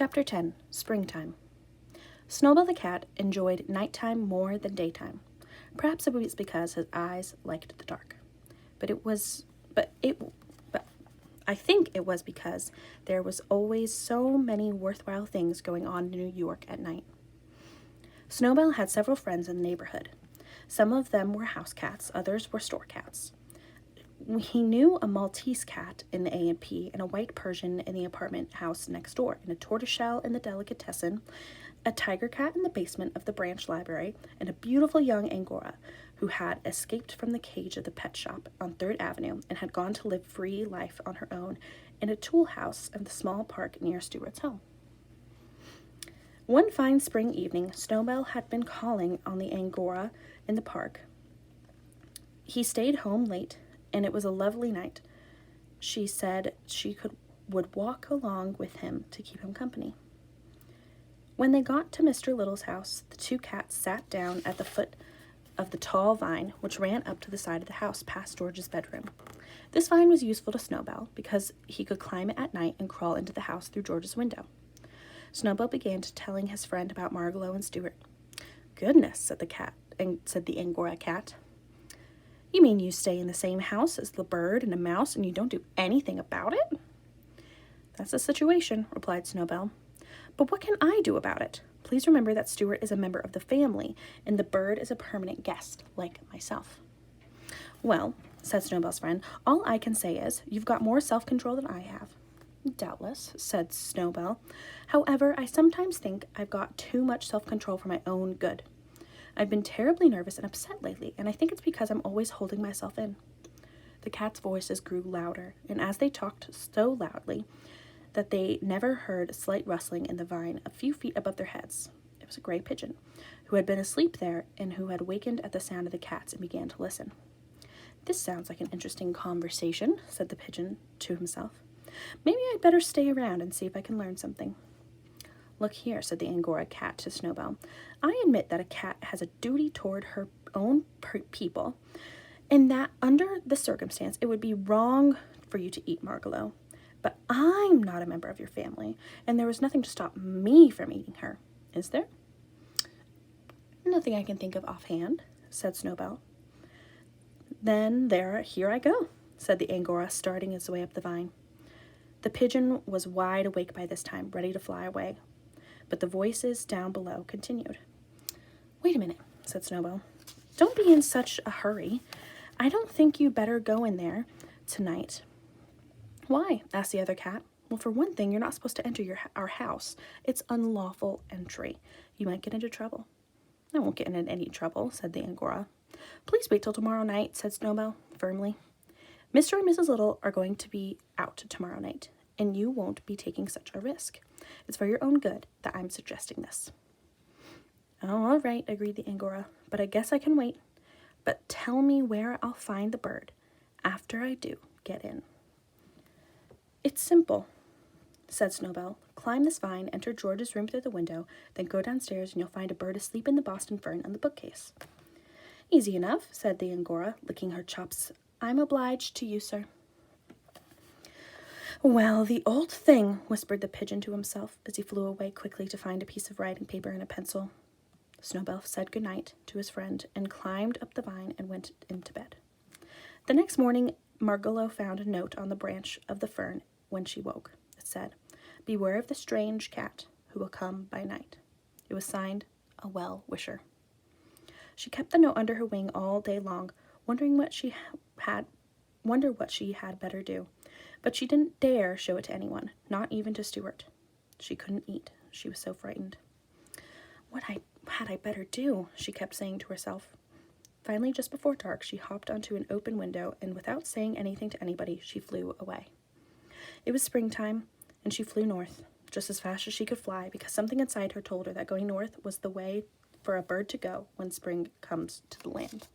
Chapter 10, Springtime. Snowball the cat enjoyed nighttime more than daytime. Perhaps it was because his eyes liked the dark. But I think it was because there was always so many worthwhile things going on in New York at night. Snowball had several friends in the neighborhood. Some of them were house cats, others were store cats. He knew a Maltese cat in the A&P and a white Persian in the apartment house next door, and a tortoiseshell in the delicatessen, a tiger cat in the basement of the branch library, and a beautiful young Angora who had escaped from the cage of the pet shop on 3rd Avenue and had gone to live free life on her own in a tool house in the small park near Stuart's home. One fine spring evening, Snowball had been calling on the Angora in the park. He stayed home late, and it was a lovely night. She said she would walk along with him to keep him company. When they got to Mr. Little's house, the two cats sat down at the foot of the tall vine which ran up to the side of the house past George's bedroom. This vine was useful to Snowball because he could climb it at night and crawl into the house through George's window. Snowball began telling his friend about Margalo and Stuart. "Goodness," said the Angora cat. "You mean you stay in the same house as the bird and a mouse and you don't do anything about it?" "That's the situation," replied Snowball. "But what can I do about it? Please remember that Stuart is a member of the family and the bird is a permanent guest, like myself." "Well," said Snowball's friend, "all I can say is you've got more self-control than I have." "Doubtless," said Snowball. "However, I sometimes think I've got too much self-control for my own good. I've been terribly nervous and upset lately, and I think it's because I'm always holding myself in." The cats' voices grew louder, and as they talked so loudly that they never heard a slight rustling in the vine a few feet above their heads, it was a gray pigeon, who had been asleep there and who had wakened at the sound of the cats and began to listen. "This sounds like an interesting conversation," said the pigeon to himself. "Maybe I'd better stay around and see if I can learn something." "Look here," said the Angora cat to Snowball. "I admit that a cat has a duty toward her own people, and that under the circumstance it would be wrong for you to eat Margalo. But I'm not a member of your family, and there was nothing to stop me from eating her. Is there?" "Nothing I can think of offhand," said Snowball. "Then here I go," said the Angora, starting his way up the vine. The pigeon was wide awake by this time, ready to fly away. But the voices down below continued. "Wait a minute," said Snowball. "Don't be in such a hurry. I don't think you'd better go in there tonight." "Why?" asked the other cat. "Well, for one thing, you're not supposed to enter our house. It's unlawful entry. You might get into trouble." "I won't get in any trouble," said the Angora. "Please wait till tomorrow night," said Snowball firmly. "Mr. and Mrs. Little are going to be out tomorrow night, and you won't be taking such a risk. It's for your own good that I'm suggesting this." "Oh, all right," agreed the Angora, "but I guess I can wait. But tell me where I'll find the bird after I do get in." "It's simple," said Snowball. "Climb this vine, enter George's room through the window, then go downstairs and you'll find a bird asleep in the Boston fern on the bookcase." "Easy enough," said the Angora, licking her chops. "I'm obliged to you, sir." "Well, the old thing," whispered the pigeon to himself as he flew away quickly to find a piece of writing paper and a pencil. Snowball said good night to his friend and climbed up the vine and went into bed. The next morning, Margalo found a note on the branch of the fern when she woke. It said, "Beware of the strange cat who will come by night." It was signed, "A Well-Wisher." She kept the note under her wing all day long, wondering what she had better do. But she didn't dare show it to anyone, not even to Stuart. She couldn't eat. She was so frightened. What had I better do?" she kept saying to herself. Finally, just before dark, she hopped onto an open window, and without saying anything to anybody, she flew away. It was springtime, and she flew north, just as fast as she could fly, because something inside her told her that going north was the way for a bird to go when spring comes to the land.